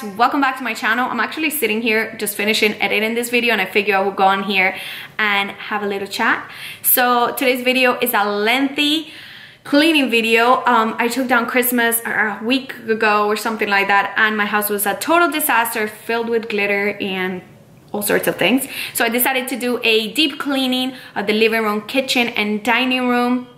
guys, welcome back to my channel. I'm actually sitting here just finishing editing this video and I figure I will go on here and have a little chat. So today's video is a lengthy cleaning video. I took down Christmas a week ago or something like that, and my house was a total disaster filled with glitter and all sorts of things. So I decided to do a deep cleaning of the living room, kitchen, and dining room.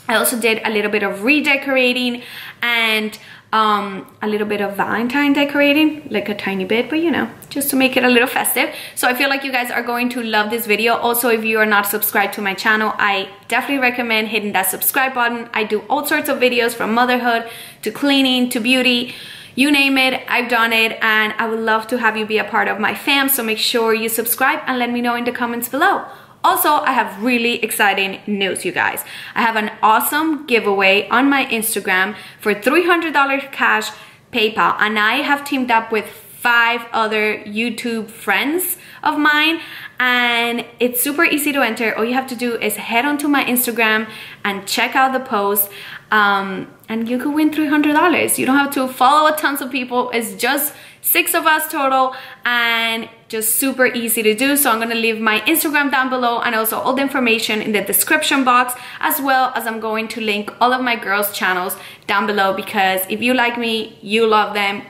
I also did a little bit of redecorating and a little bit of Valentine decorating, like a tiny bit, but you know, just to make it a little festive. So I feel like you guys are going to love this video. Also, if you are not subscribed to my channel, I definitely recommend hitting that subscribe button. I do all sorts of videos from motherhood to cleaning to beauty, you name it, I've done it, and I would love to have you be a part of my fam. So make sure you subscribe and let me know in the comments below. Also, I have really exciting news, you guys. I have an awesome giveaway on my Instagram for $300 cash PayPal, and I have teamed up with 5 other YouTube friends of mine, and it's super easy to enter. All you have to do is head onto my Instagram and check out the post, and you could win $300. You don't have to follow tons of people. It's just 6 of us total, and just super easy to do. So I'm gonna leave my Instagram down below and also all the information in the description box, as well as I'm going to link all of my girls' channels down below, because if you like me, you love them.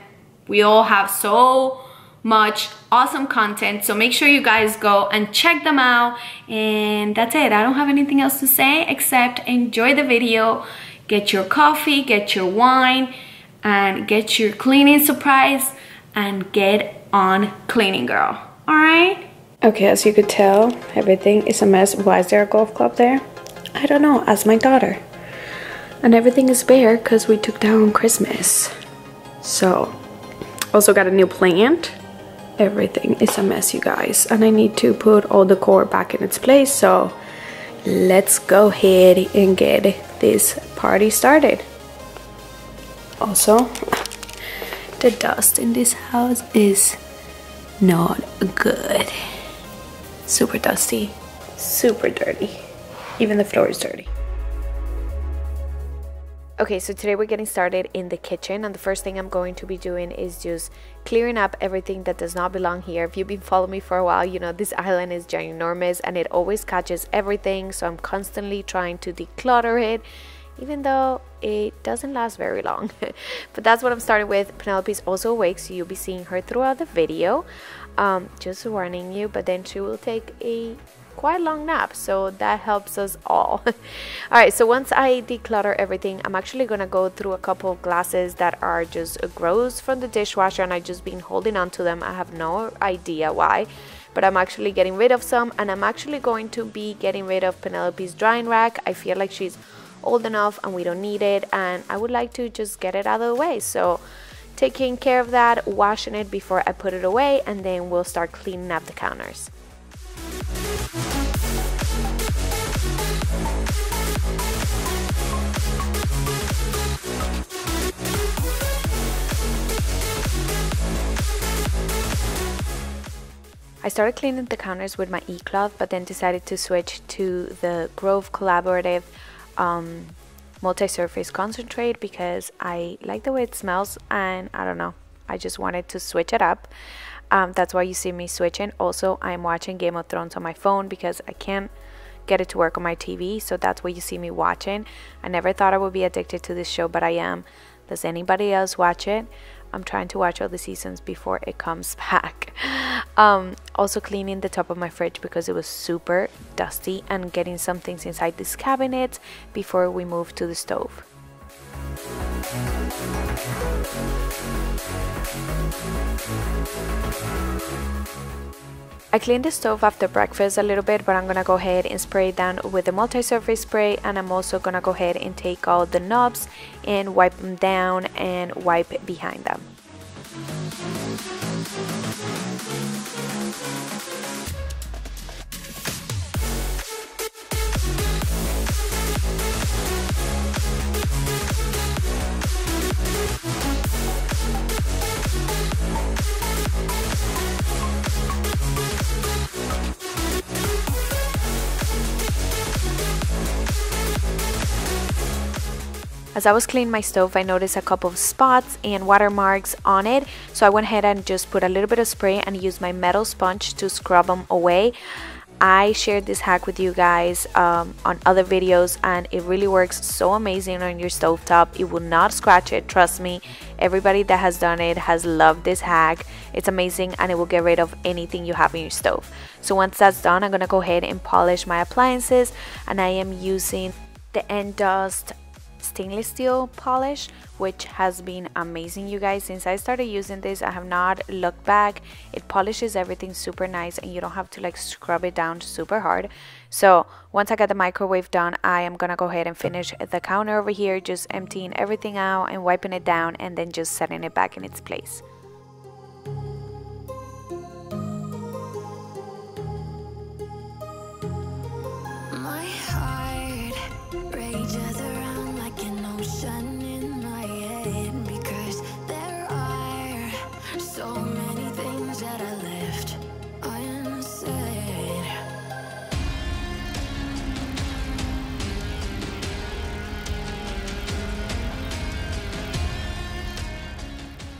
We all have so much awesome content, so make sure you guys go and check them out. And that's it. I don't have anything else to say except enjoy the video, get your coffee, get your wine, and get your cleaning supplies, and get on cleaning, girl. All right? Okay, as you could tell, everything is a mess. Why is there a golf club there? I don't know. Ask my daughter. And everything is bare because we took down Christmas. So, also got a new plant. Everything is a mess, you guys. And I need to put all the decor back in its place. So, let's go ahead and get this party started. Also, the dust in this house is not good. Super dusty, super dirty. Even the floor is dirty. Okay, so today we're getting started in the kitchen, and the first thing I'm going to be doing is just clearing up everything that does not belong here. If you've been following me for a while, you know this island is ginormous and it always catches everything, so I'm constantly trying to declutter it, even though it doesn't last very long. But that's what I'm starting with. Penelope's also awake, so you'll be seeing her throughout the video. Just warning you, but then she will take a quite long nap, so that helps us all. All right, so once I declutter everything, I'm actually gonna go through a couple of glasses that are just gross from the dishwasher, and I've just been holding on to them. I have no idea why, but I'm actually getting rid of some, and I'm actually going to be getting rid of Penelope's drying rack. I feel like she's old enough and we don't need it, and I would like to just get it out of the way. So taking care of that, washing it before I put it away, and then we'll start cleaning up the counters. I started cleaning the counters with my e-cloth, but then decided to switch to the Grove Collaborative multi-surface concentrate because I like the way it smells, and I don't know, I just wanted to switch it up. That's why you see me switching. Also, I'm watching Game of Thrones on my phone because I can't get it to work on my TV, so that's what you see me watching. I never thought I would be addicted to this show, but I am. Does anybody else watch it? I'm trying to watch all the seasons before it comes back. Also cleaning the top of my fridge because it was super dusty, and getting some things inside this cabinet before we move to the stove. I cleaned the stove after breakfast a little bit, but I'm gonna go ahead and spray it down with the multi-surface spray, and I'm also gonna go ahead and take all the knobs and wipe them down and wipe behind them. As I was cleaning my stove, I noticed a couple of spots and watermarks on it, so I went ahead and just put a little bit of spray and used my metal sponge to scrub them away. I shared this hack with you guys on other videos, and it really works so amazing on your stovetop. It will not scratch it, trust me. Everybody that has done it has loved this hack. It's amazing, and it will get rid of anything you have in your stove. So once that's done, I'm gonna go ahead and polish my appliances, and I am using the End Dust stainless steel polish, which has been amazing, you guys. Since I started using this, I have not looked back. It polishes everything super nice, and you don't have to like scrub it down super hard. So once I got the microwave done, I am gonna go ahead and finish the counter over here, just emptying everything out and wiping it down, and then just setting it back in its place. My heart rages around like an ocean in my head, because there are so many things that I left unsaid.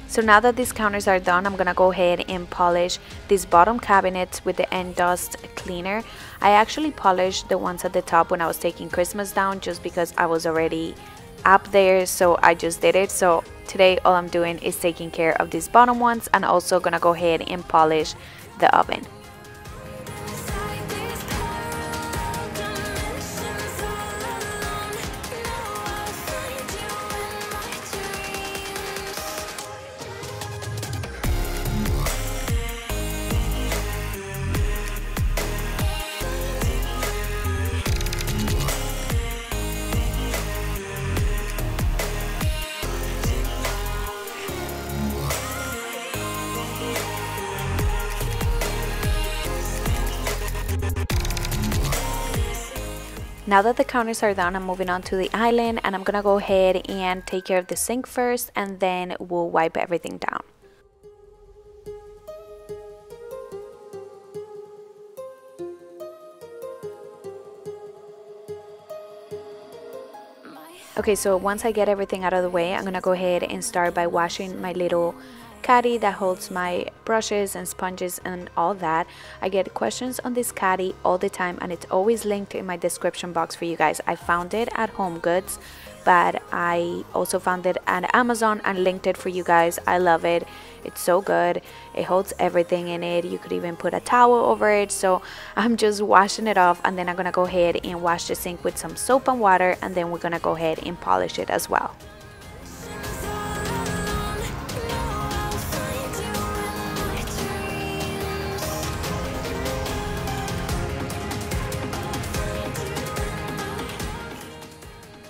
So now that these counters are done, I'm gonna go ahead and polish these bottom cabinets with the End Dust cleaner. I actually polished the ones at the top when I was taking Christmas down, just because I was already up there, so I just did it. So today all I'm doing is taking care of these bottom ones, and also gonna go ahead and polish the oven. Now that the counters are done, I'm moving on to the island, and I'm gonna go ahead and take care of the sink first, and then we'll wipe everything down. Okay, so once I get everything out of the way, I'm gonna go ahead and start by washing my little caddy that holds my brushes and sponges and all that. I get questions on this caddy all the time, and it's always linked in my description box for you guys. I found it at Home Goods, but I also found it at Amazon and linked it for you guys. I love it. It's so good. It holds everything in it. You could even put a towel over it. So I'm just washing it off, and then I'm gonna go ahead and wash the sink with some soap and water, and then we're gonna go ahead and polish it as well.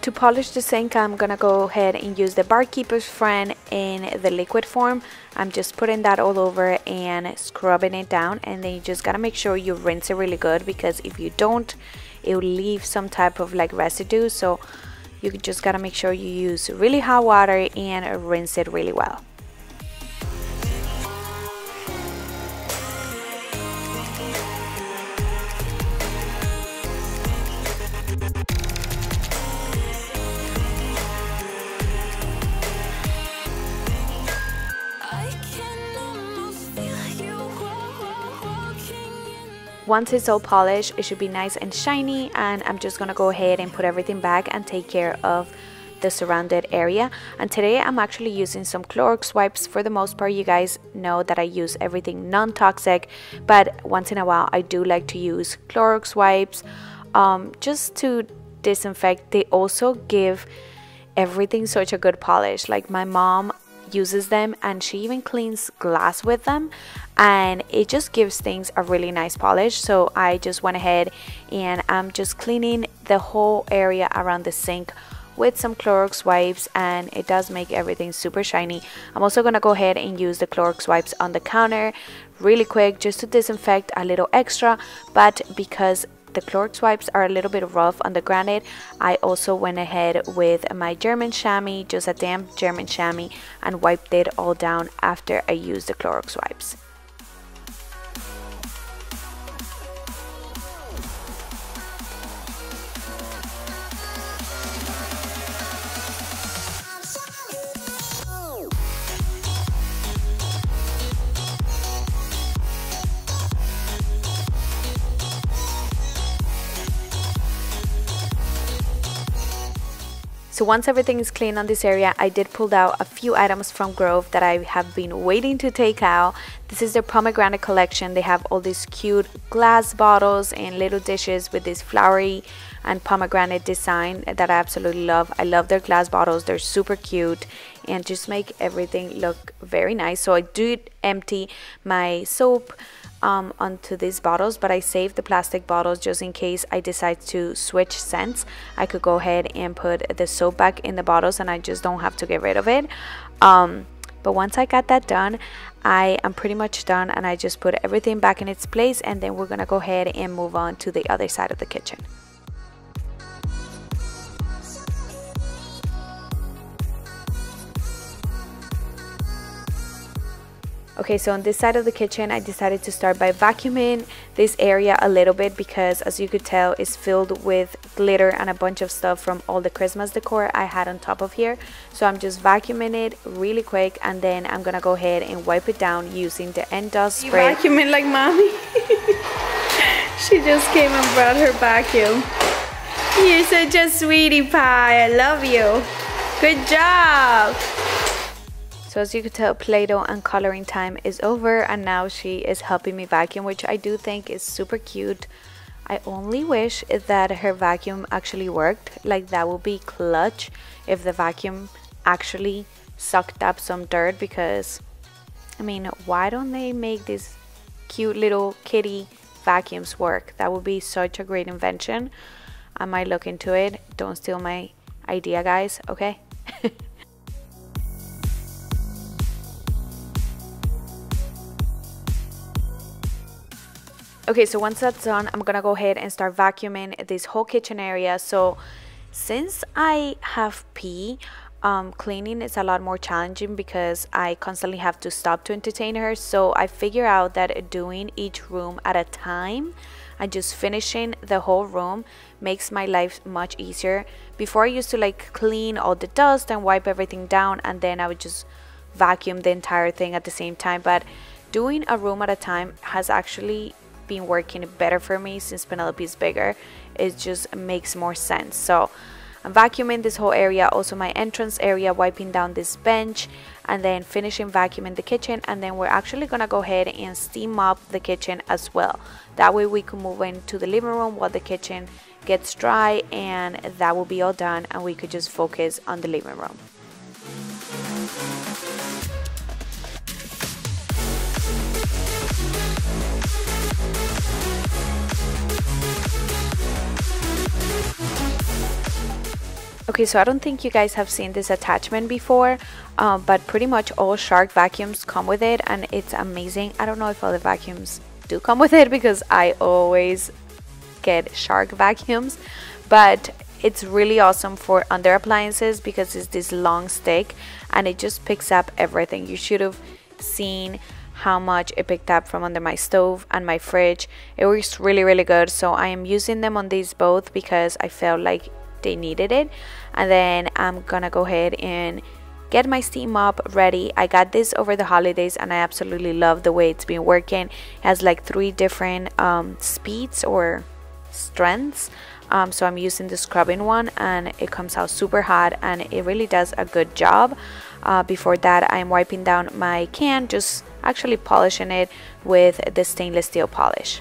To polish the sink, I'm gonna go ahead and use the Barkeeper's Friend in the liquid form. I'm just putting that all over and scrubbing it down, and then you just gotta make sure you rinse it really good, because if you don't, it will leave some type of like residue. So you just gotta make sure you use really hot water and rinse it really well. Once it's all polished, it should be nice and shiny, and I'm just gonna go ahead and put everything back and take care of the surrounded area. And today I'm actually using some Clorox wipes. For the most part, you guys know that I use everything non-toxic, but once in a while I do like to use Clorox wipes just to disinfect. They also give everything such a good polish. Like my mom uses them, and she even cleans glass with them, and it just gives things a really nice polish. So I just went ahead and I'm just cleaning the whole area around the sink with some Clorox wipes, and it does make everything super shiny. I'm also gonna go ahead and use the Clorox wipes on the counter really quick, just to disinfect a little extra. But because the Clorox wipes are a little bit rough on the granite, I also went ahead with my German chamois, just a damp German chamois, and wiped it all down after I used the Clorox wipes. so once everything is clean on this area, I did pull out a few items from Grove that I have been waiting to take out. This is their pomegranate collection. They have all these cute glass bottles and little dishes with this flowery and pomegranate design that I absolutely love. I love their glass bottles. They're super cute and just make everything look very nice. So I did empty my soap onto these bottles, but I saved the plastic bottles just in case I decide to switch scents. I could go ahead and put the soap back in the bottles and I just don't have to get rid of it. But once I got that done, I am pretty much done, and I just put everything back in its place, and then we're gonna go ahead and move on to the other side of the kitchen. Okay, so on this side of the kitchen, I decided to start by vacuuming this area a little bit because, as you could tell, it's filled with glitter and a bunch of stuff from all the Christmas decor I had on top of here. So I'm just vacuuming it really quick, and then I'm gonna go ahead and wipe it down using the end dust spray. You vacuuming like mommy? She just came and brought her vacuum. You're such a sweetie pie. I love you. Good job. So as you could tell, Play-Doh and coloring time is over, and now she is helping me vacuum, which I do think is super cute. I only wish that her vacuum actually worked. Like, that would be clutch if the vacuum actually sucked up some dirt, because I mean, why don't they make these cute little kitty vacuums work? That would be such a great invention. I might look into it. Don't steal my idea, guys, okay? Okay, so once that's done, I'm gonna go ahead and start vacuuming this whole kitchen area. So since I have P, cleaning is a lot more challenging because I constantly have to stop to entertain her. So I figure out that doing each room at a time and just finishing the whole room makes my life much easier. Before I used to like clean all the dust and wipe everything down, and then I would just vacuum the entire thing at the same time. But doing a room at a time has actually been working better for me since Penelope is bigger. It just makes more sense. So I'm vacuuming this whole area, also my entrance area, wiping down this bench, and then finishing vacuuming the kitchen. And then we're actually gonna go ahead and steam mop the kitchen as well. That way we can move into the living room while the kitchen gets dry, and that will be all done, and we could just focus on the living room. Okay, so I don't think you guys have seen this attachment before, but pretty much all Shark vacuums come with it, and it's amazing. I don't know if all the vacuums do come with it because I always get Shark vacuums, but it's really awesome for under appliances because it's this long stick and it just picks up everything. You should have seen how much it picked up from under my stove and my fridge. It works really, really good. So I am using them on these both because I felt like they needed it. And then I'm gonna go ahead and get my steam mop ready. I got this over the holidays and I absolutely love the way it's been working. It has like 3 different speeds or strengths. So I'm using the scrubbing one, and it comes out super hot and it really does a good job. Before that, I'm wiping down my can, just actually polishing it with the stainless steel polish.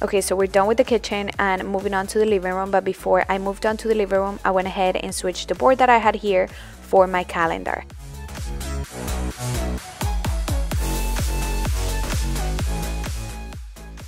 Okay, so we're done with the kitchen and moving on to the living room. But before I moved on to the living room, I went ahead and switched the board that I had here for my calendar.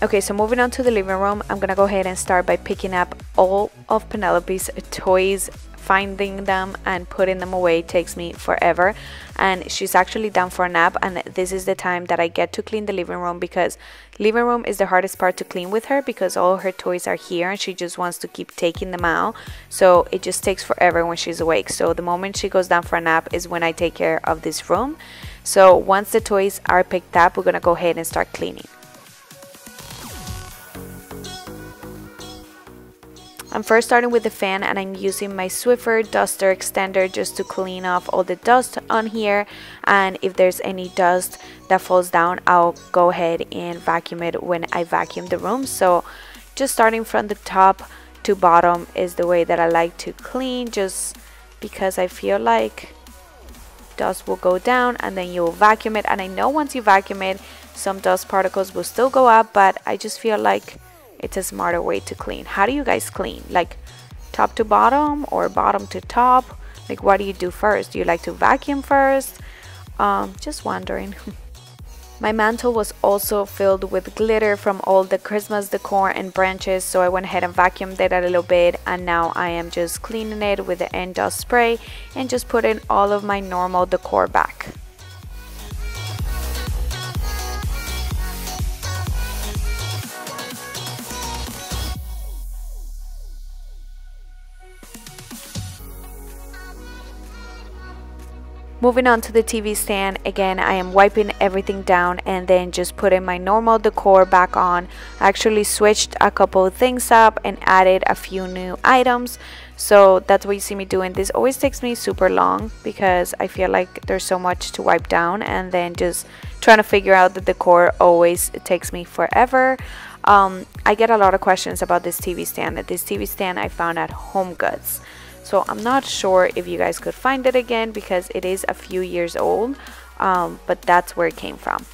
Okay, so moving on to the living room, I'm gonna go ahead and start by picking up all of Penelope's toys. Finding them and putting them away takes me forever, and she's actually down for a nap, and this is the time that I get to clean the living room, because living room is the hardest part to clean with her, because all her toys are here and she just wants to keep taking them out, so it just takes forever when she's awake. So the moment she goes down for a nap is when I take care of this room. So once the toys are picked up, we're gonna go ahead and start cleaning. I'm first starting with the fan, and I'm using my Swiffer duster extender just to clean off all the dust on here, and if there's any dust that falls down, I'll go ahead and vacuum it when I vacuum the room. So just starting from the top to bottom is the way that I like to clean, just because I feel like dust will go down and then you'll vacuum it, and I know once you vacuum it some dust particles will still go up, but I just feel like it's a smarter way to clean. How do you guys clean? Like top to bottom or bottom to top? Like what do you do first? Do you like to vacuum first? Just wondering. My mantle was also filled with glitter from all the Christmas decor and branches, so I went ahead and vacuumed it a little bit, and now I am just cleaning it with the end dust spray and just putting all of my normal decor back. Moving on to the TV stand, again I am wiping everything down and then just putting my normal decor back on. I actually switched a couple of things up and added a few new items, so that's what you see me doing. This always takes me super long because I feel like there's so much to wipe down, and then just trying to figure out the decor always takes me forever. I get a lot of questions about this TV stand. This TV stand I found at Home Goods. So I'm not sure if you guys could find it again because it is a few years old, but that's where it came from.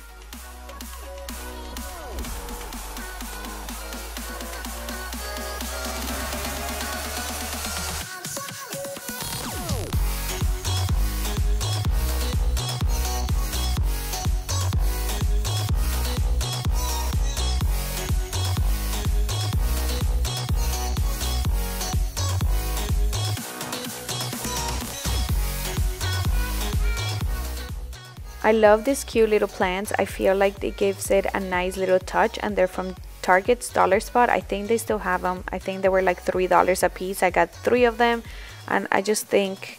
I love these cute little plants. I feel like it gives it a nice little touch, and they're from Target's Dollar Spot. I think they still have them. I think they were like $3 a piece. I got 3 of them, and I just think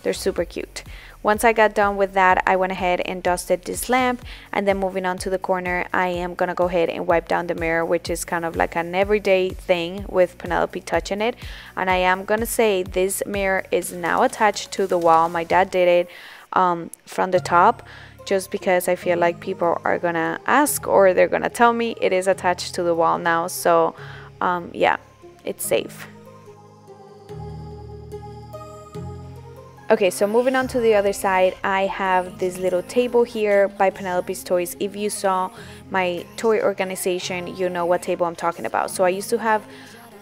they're super cute. Once I got done with that, I went ahead and dusted this lamp, and then moving on to the corner, I am gonna go ahead and wipe down the mirror, which is kind of like an everyday thing with Penelope touching it. And I am gonna say this mirror is now attached to the wall. My dad did it from the top, just because I feel like people are gonna ask, or they're gonna tell me it is attached to the wall now. So yeah, it's safe. Okay, so moving on to the other side, I have this little table here by Penelope's Toys. If you saw my toy organization, you know what table I'm talking about. So I used to have,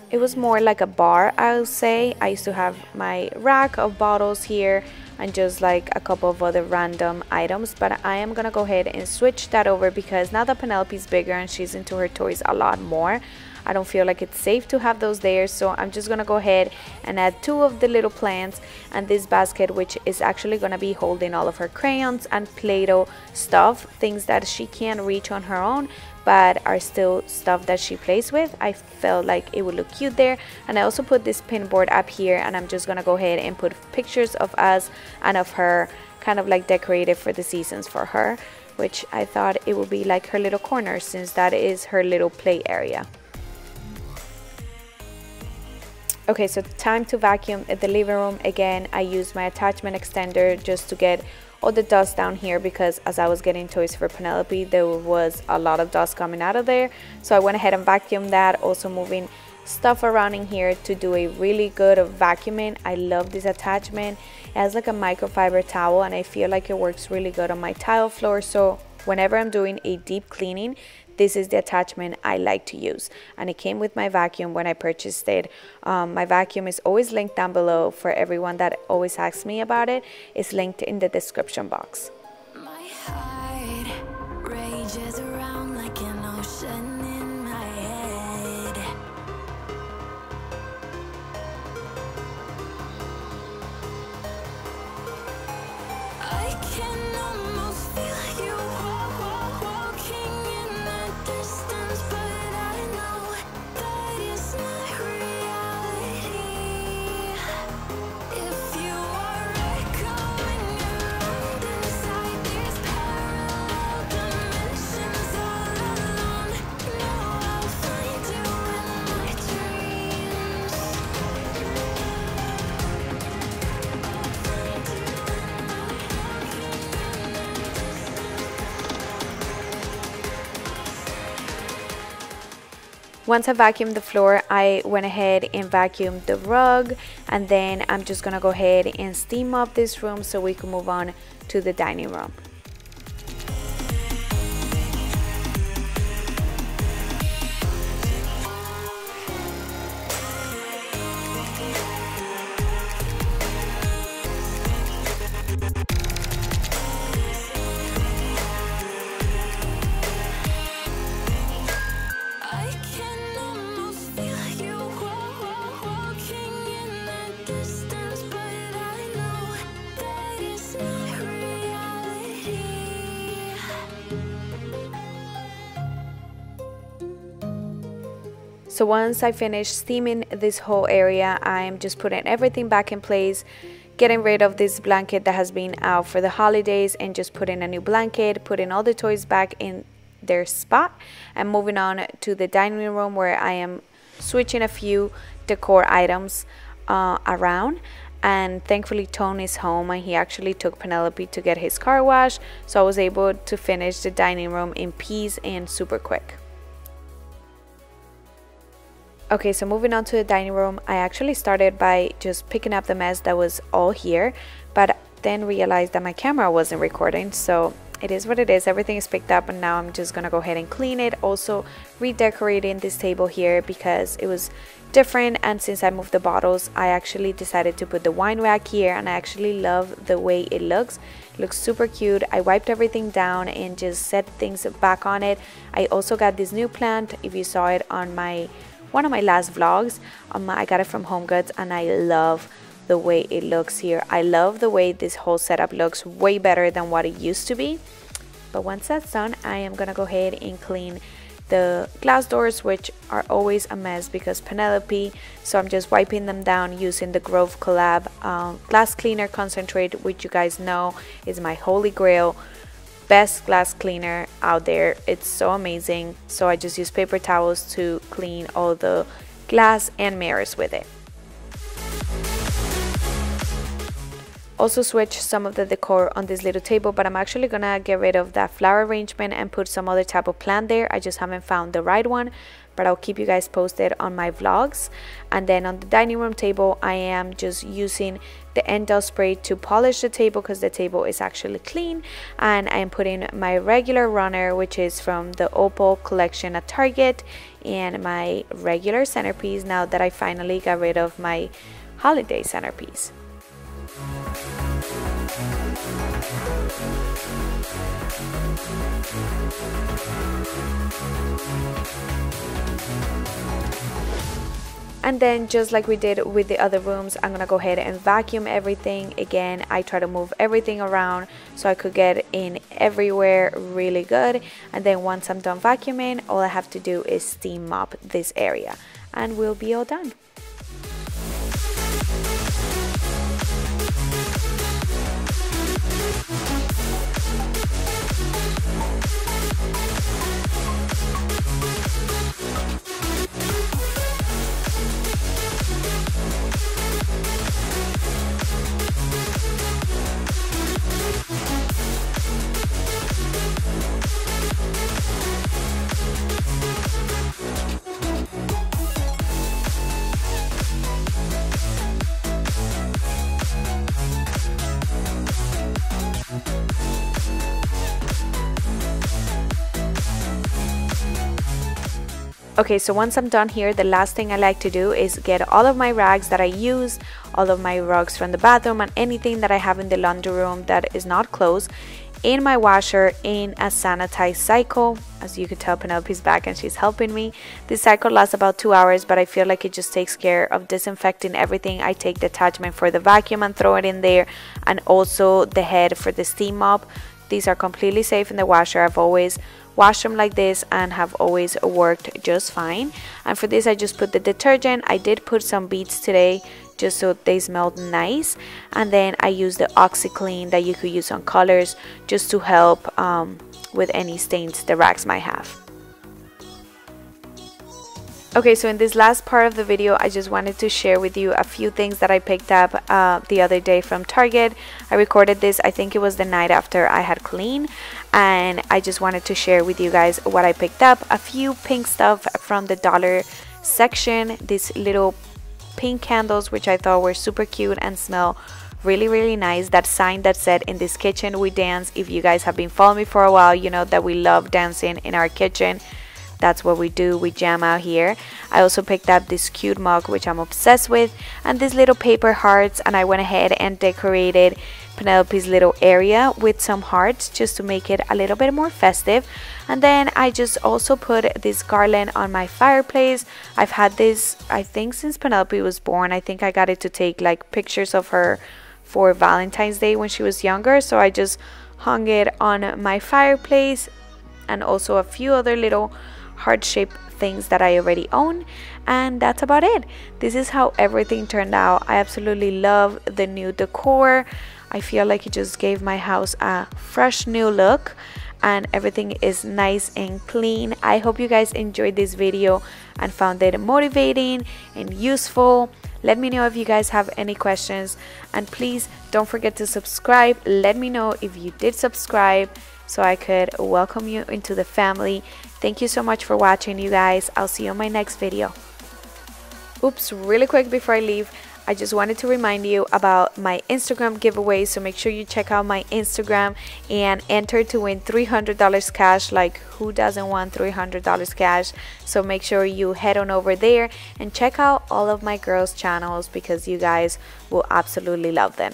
it was more like a bar, I'll say. I used to have my rack of bottles here and just like a couple of other random items, but I am gonna go ahead and switch that over because now that Penelope's bigger and she's into her toys a lot more, I don't feel like it's safe to have those there. So I'm just gonna go ahead and add 2 of the little plants and this basket, which is actually gonna be holding all of her crayons and Play-Doh stuff, things that she can't reach on her own but are still stuff that she plays with. I felt like it would look cute there. And I also put this pin board up here, and I'm just gonna go ahead and put pictures of us and of her, kind of like decorated for the seasons for her, which I thought it would be like her little corner since that is her little play area. Okay, so time to vacuum the living room. Again, I used my attachment extender just to get all the dust down here because as I was getting toys for Penelope, there was a lot of dust coming out of there. So I went ahead and vacuumed that, also moving stuff around in here to do a really good vacuuming. I love this attachment. It has like a microfiber towel and I feel like it works really good on my tile floor. So whenever I'm doing a deep cleaning, this is the attachment I like to use, and it came with my vacuum when I purchased it. My vacuum is always linked down below for everyone that always asks me about it. It's linked in the description box. My heart rages around like an ocean in my Once I vacuumed the floor, I went ahead and vacuumed the rug, and then I'm just gonna go ahead and steam up this room so we can move on to the dining room. So once I finish steaming this whole area, I'm just putting everything back in place, getting rid of this blanket that has been out for the holidays and just putting a new blanket, putting all the toys back in their spot, and moving on to the dining room where I am switching a few decor items around. And thankfully Tone is home and he actually took Penelope to get his car washed, so I was able to finish the dining room in peace and super quick. Okay, so moving on to the dining room, I actually started by just picking up the mess that was all here, but then realized that my camera wasn't recording, so it is what it is. Everything is picked up and now I'm just gonna go ahead and clean it. Also redecorating this table here because it was different, and since I moved the bottles, I actually decided to put the wine rack here, and I actually love the way it looks. It looks super cute. I wiped everything down and just set things back on it. I also got this new plant. If you saw it on one of my last vlogs, I got it from Home Goods, and I love the way it looks here. I love the way this whole setup looks, way better than what it used to be. But once that's done, I am gonna go ahead and clean the glass doors, which are always a mess because Penelope, so I'm just wiping them down using the Grove Collab glass cleaner concentrate, which you guys know is my holy grail. Best glass cleaner out there. It's so amazing. So I just use paper towels to clean all the glass and mirrors with it. Also switch some of the decor on this little table, but I'm actually gonna get rid of that flower arrangement and put some other type of plant there. I just haven't found the right one, but I'll keep you guys posted on my vlogs. And then on the dining room table, I am just using the Endel spray to polish the table because the table is actually clean, and I'm putting my regular runner, which is from the Opal collection at Target, and my regular centerpiece now that I finally got rid of my holiday centerpiece. And then just like we did with the other rooms, I'm gonna go ahead and vacuum everything. Again, I try to move everything around so I could get in everywhere really good. And then once I'm done vacuuming, all I have to do is steam mop this area and we'll be all done. Okay, so once I'm done here, the last thing I like to do is get all of my rags that I use, all of my rugs from the bathroom, and anything that I have in the laundry room that is not closed, in my washer in a sanitized cycle. As you can tell, Penelope's back and she's helping me. This cycle lasts about 2 hours, but I feel like it just takes care of disinfecting everything. I take the attachment for the vacuum and throw it in there, and also the head for the steam mop. These are completely safe in the washer. I've always washed them like this and have always worked just fine. And for this, I just put the detergent. I did put some beads today just so they smelled nice, and then I use the OxyClean that you could use on colors just to help with any stains the rags might have. Okay, so in this last part of the video, I just wanted to share with you a few things that I picked up the other day from Target. I recorded this, I think it was the night after I had cleaned, and I just wanted to share with you guys what I picked up. A few pink stuff from the dollar section, these little pink candles which I thought were super cute and smell really nice. That sign that said, "In this kitchen we dance." If you guys have been following me for a while, you know that we love dancing in our kitchen. That's what we do, we jam out here. I also picked up this cute mug which I'm obsessed with, and these little paper hearts, and I went ahead and decorated Penelope's little area with some hearts just to make it a little bit more festive. And then I just also put this garland on my fireplace. I've had this, I think, since Penelope was born. I think I got it to take like pictures of her for Valentine's Day when she was younger, so I just hung it on my fireplace, and also a few other little heart-shaped things that I already own. And that's about it. This is how everything turned out. I absolutely love the new decor. I feel like it just gave my house a fresh new look, and everything is nice and clean. I hope you guys enjoyed this video and found it motivating and useful. Let me know if you guys have any questions, and please don't forget to subscribe. Let me know if you did subscribe so I could welcome you into the family. Thank you so much for watching, you guys. I'll see you on my next video. Oops, really quick before I leave, I just wanted to remind you about my Instagram giveaway, so make sure you check out my Instagram and enter to win $300 cash. Like, who doesn't want $300 cash? So make sure you head on over there and check out all of my girls' channels, because you guys will absolutely love them.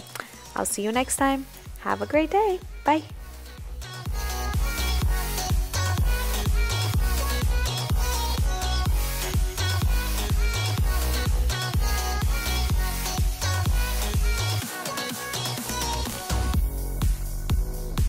I'll see you next time. Have a great day. Bye.